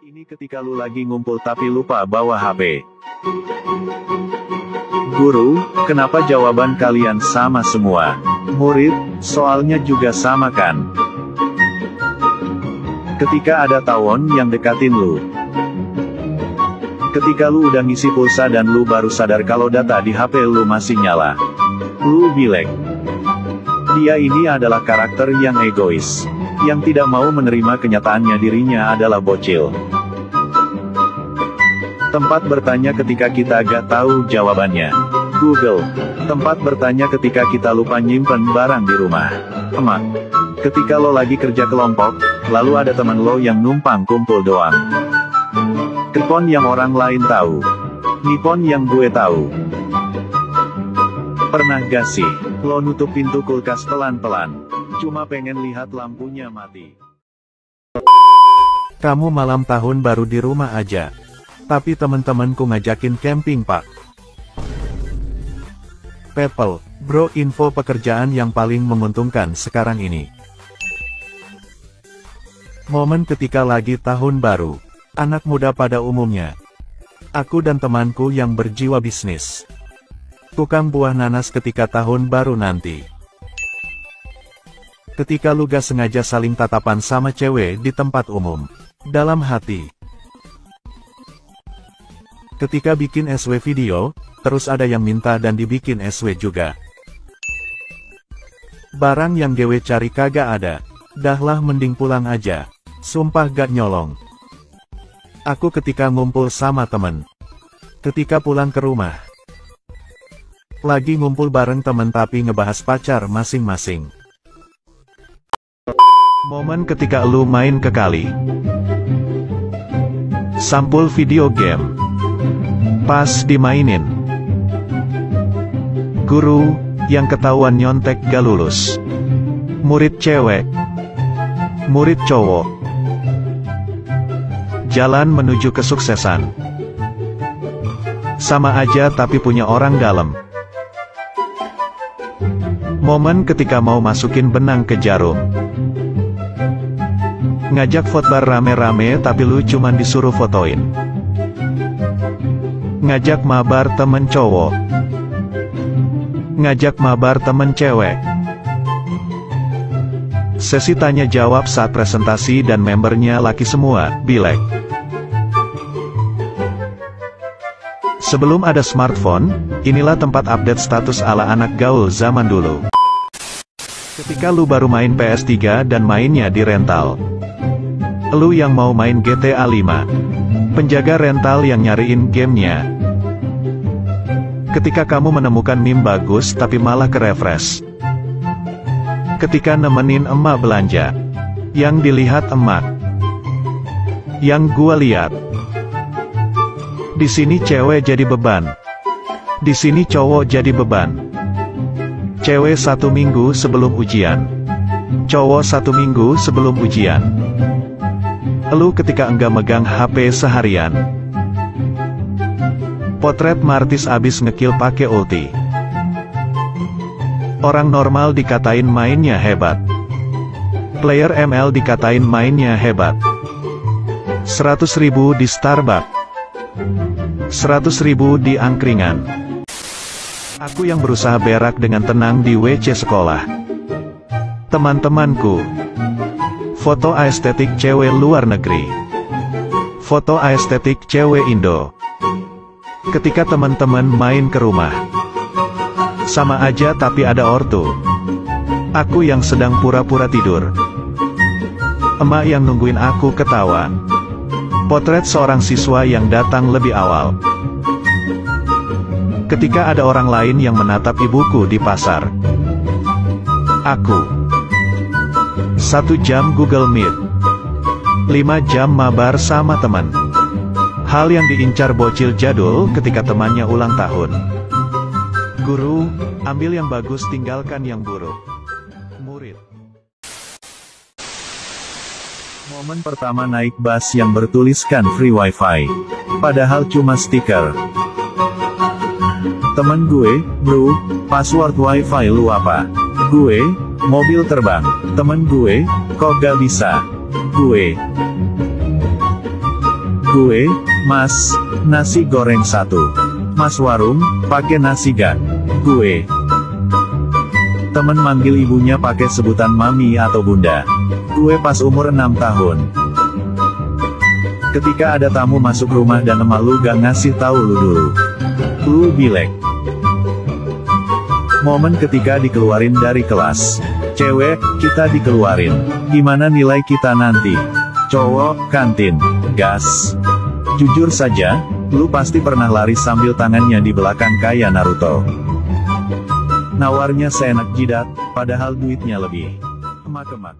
Ini ketika lu lagi ngumpul tapi lupa bawa HP. Guru, kenapa jawaban kalian sama semua? Murid, soalnya juga sama kan? Ketika ada tawon yang dekatin lu. Ketika lu udah ngisi pulsa dan lu baru sadar kalau data di HP lu masih nyala. Lu bilek. Dia ini adalah karakter yang egois. Yang tidak mau menerima kenyataannya dirinya adalah bocil. Tempat bertanya ketika kita gak tahu jawabannya. Google. Tempat bertanya ketika kita lupa nyimpen barang di rumah. Emak. Ketika lo lagi kerja kelompok, lalu ada teman lo yang numpang kumpul doang. Kripon yang orang lain tahu. Nipon yang gue tahu. Pernah gak sih, lo nutup pintu kulkas pelan-pelan? Cuma pengen lihat lampunya mati. Kamu malam tahun baru di rumah aja. Tapi temen-temenku ngajakin camping pak. People, bro, info pekerjaan yang paling menguntungkan sekarang ini. Momen ketika lagi tahun baru. Anak muda pada umumnya. Aku dan temanku yang berjiwa bisnis. Tukang buah nanas ketika tahun baru nanti. Ketika lu gak sengaja saling tatapan sama cewek di tempat umum. Dalam hati. Ketika bikin SW video, terus ada yang minta dan dibikin SW juga. Barang yang gue cari kagak ada. Dahlah mending pulang aja. Sumpah gak nyolong. Aku ketika ngumpul sama temen. Ketika pulang ke rumah. Lagi ngumpul bareng temen tapi ngebahas pacar masing-masing. Momen ketika lu main ke kali. Sampul video game. Pas dimainin. Guru, yang ketahuan nyontek gak lulus. Murid cewek. Murid cowok. Jalan menuju kesuksesan. Sama aja tapi punya orang dalam. Momen ketika mau masukin benang ke jarum. Ngajak fotobar rame-rame tapi lu cuman disuruh fotoin. Ngajak mabar temen cowok. Ngajak mabar temen cewek. Sesi tanya jawab saat presentasi dan membernya laki semua, bilek. Sebelum ada smartphone, inilah tempat update status ala anak gaul zaman dulu. Ketika lu baru main PS3 dan mainnya di rental. Lu yang mau main GTA 5. Penjaga rental yang nyariin gamenya. Ketika kamu menemukan meme bagus tapi malah ke-refresh. Ketika nemenin emak belanja. Yang dilihat emak. Yang gua lihat. Di sini cewek jadi beban. Di sini cowok jadi beban. Cewek 1 minggu sebelum ujian. Cowok 1 minggu sebelum ujian. Lu ketika enggak megang HP seharian. Potret Martis abis ngekill pakai ulti. Orang normal dikatain mainnya hebat. Player ML dikatain mainnya hebat. 100.000 di Starbucks. 100.000 di angkringan. Aku yang berusaha berak dengan tenang di WC sekolah. Teman-temanku. Foto estetik cewek luar negeri. Foto estetik cewek Indo. Ketika teman-teman main ke rumah. Sama aja tapi ada ortu. Aku yang sedang pura-pura tidur. Emak yang nungguin aku ketawa. Potret seorang siswa yang datang lebih awal. Ketika ada orang lain yang menatap ibuku di pasar. Aku. 1 jam Google Meet. 5 jam mabar sama teman. Hal yang diincar bocil jadul ketika temannya ulang tahun. Guru, ambil yang bagus tinggalkan yang buruk. Murid. Momen pertama naik bus yang bertuliskan free wifi. Padahal cuma stiker. Temen gue, bro, password wifi lu apa? Gue, mobil terbang. Temen gue, kok gak bisa? Gue, Gue, Mas, nasi goreng 1. Mas warung, pakai nasi gak? Gue. Temen manggil ibunya pakai sebutan mami atau bunda. Gue pas umur 6 tahun. Ketika ada tamu masuk rumah dan emak lu gak ngasih tahu lu dulu. Lu bilek. Momen ketika dikeluarin dari kelas. Cewek, kita dikeluarin. Gimana nilai kita nanti? Cowok, kantin. Gas. Jujur saja, lu pasti pernah lari sambil tangannya di belakang kayak Naruto. Nawarnya seenak jidat, padahal duitnya lebih. Emak-emak.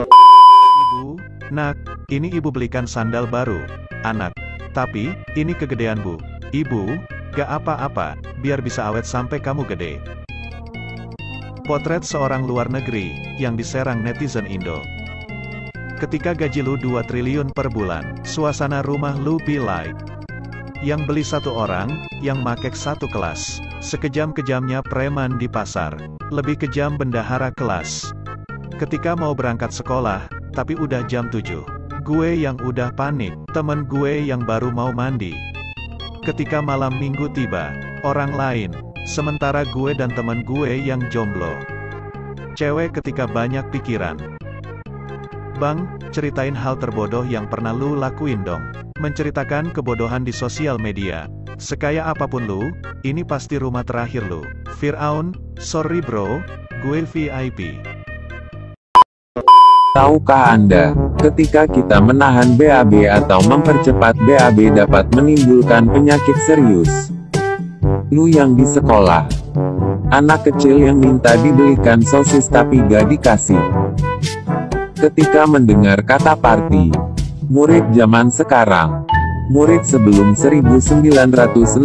Ibu, nak, ini ibu belikan sandal baru. Anak, tapi, ini kegedean bu. Ibu, gak apa-apa, biar bisa awet sampai kamu gede. Potret seorang luar negeri, yang diserang netizen Indo. Ketika gaji lu 2 triliun per bulan, suasana rumah lu be like. Yang beli 1 orang, yang makek 1 kelas. Sekejam-kejamnya preman di pasar. Lebih kejam bendahara kelas. Ketika mau berangkat sekolah, tapi udah jam 7. Gue yang udah panik, temen gue yang baru mau mandi. Ketika malam minggu tiba, orang lain, sementara gue dan temen gue yang jomblo. Cewek ketika banyak pikiran. Bang, ceritain hal terbodoh yang pernah lu lakuin dong. Menceritakan kebodohan di sosial media. Sekaya apapun lu, ini pasti rumah terakhir lu. Firaun, sorry bro, gue VIP. Tahukah Anda, ketika kita menahan BAB atau mempercepat BAB dapat menimbulkan penyakit serius? Lu yang di sekolah. Anak kecil yang minta dibelikan sosis tapi gak dikasih. Ketika mendengar kata party. Murid zaman sekarang. Murid sebelum 1965.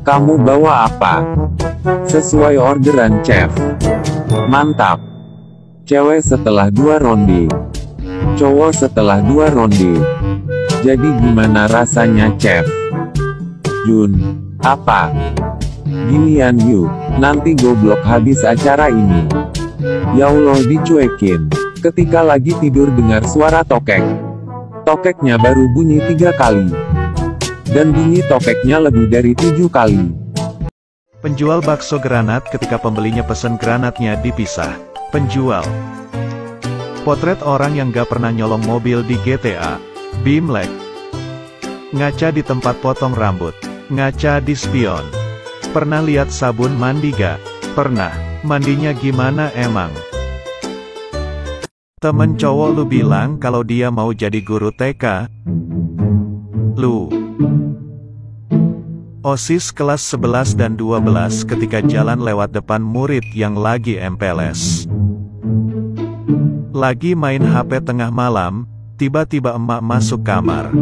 Kamu bawa apa? Sesuai orderan chef. Mantap. Cewek setelah 2 ronde. Cowok setelah 2 ronde. Jadi gimana rasanya chef? Jun. Apa? Ginian yuk, nanti goblok habis acara ini. Ya Allah dicuekin. Ketika lagi tidur dengar suara tokek. Tokeknya baru bunyi 3 kali. Dan bunyi tokeknya lebih dari 7 kali. Penjual bakso granat ketika pembelinya pesen granatnya dipisah. Penjual. Potret orang yang gak pernah nyolong mobil di GTA. Bimlek. Ngaca di tempat potong rambut. Ngaca di spion. Pernah lihat sabun mandi gak? Pernah. Mandinya gimana emang? Temen cowok lu bilang kalau dia mau jadi guru TK. Lu. OSIS kelas 11 dan 12 ketika jalan lewat depan murid yang lagi MPLS. Lagi main HP tengah malam, tiba-tiba emak masuk kamar.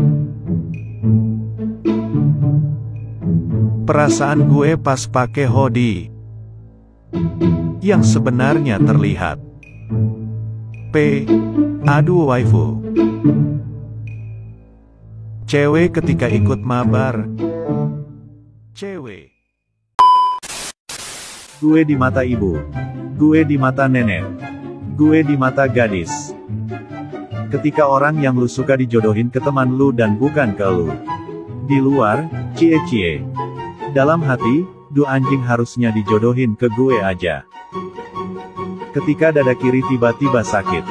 Perasaan gue pas pakai hoodie. Yang sebenarnya terlihat. Aduh waifu. Cewek ketika ikut mabar. Cewek. Gue di mata ibu. Gue di mata nenek. Gue di mata gadis. Ketika orang yang lu suka dijodohin ke teman lu dan bukan ke lu. Di luar, cie-cie. Dalam hati, anjing harusnya dijodohin ke gue aja. Ketika dada kiri tiba-tiba sakit.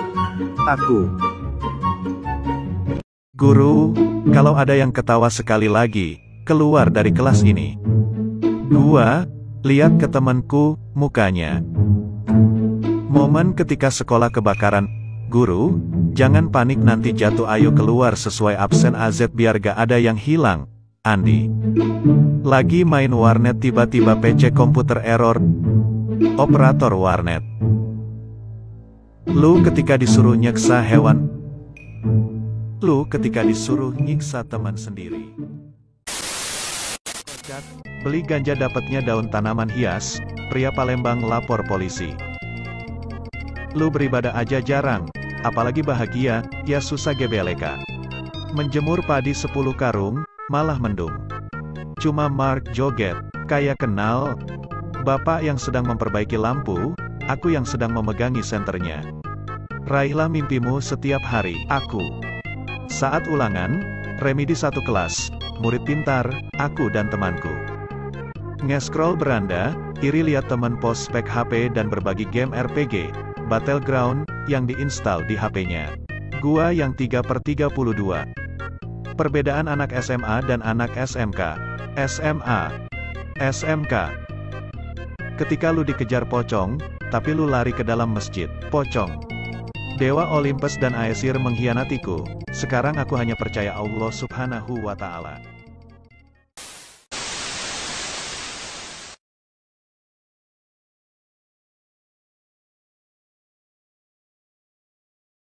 Aku. Guru, kalau ada yang ketawa sekali lagi, keluar dari kelas ini. 2. Lihat ke temanku, mukanya. Momen ketika sekolah kebakaran. Guru, jangan panik nanti jatuh ayo keluar sesuai absen AZ biar gak ada yang hilang. Andi. Lagi main warnet tiba-tiba PC komputer error. Operator warnet. Lu ketika disuruh nyeksa hewan. Lu ketika disuruh nyiksa teman sendiri. Beli ganja dapatnya daun tanaman hias, pria Palembang lapor polisi. Lu beribadah aja jarang, apalagi bahagia, ya susah gebeleka. Menjemur padi 10 karung, malah mendung. Cuma Mark joget, kayak kenal. Bapak yang sedang memperbaiki lampu, aku yang sedang memegangi senternya. Raihlah mimpimu setiap hari. Aku. Saat ulangan, remedi satu kelas, murid pintar, aku dan temanku. Nge-scroll beranda, iri lihat teman post spek HP dan berbagi game RPG, Battleground, yang diinstal di HP-nya. Gua yang 3/32. Perbedaan anak SMA dan anak SMK. SMA. SMK. Ketika lu dikejar pocong, tapi lu lari ke dalam masjid. Pocong. Dewa Olympus dan Aesir mengkhianatiku, sekarang aku hanya percaya Allah Subhanahu wa Ta'ala.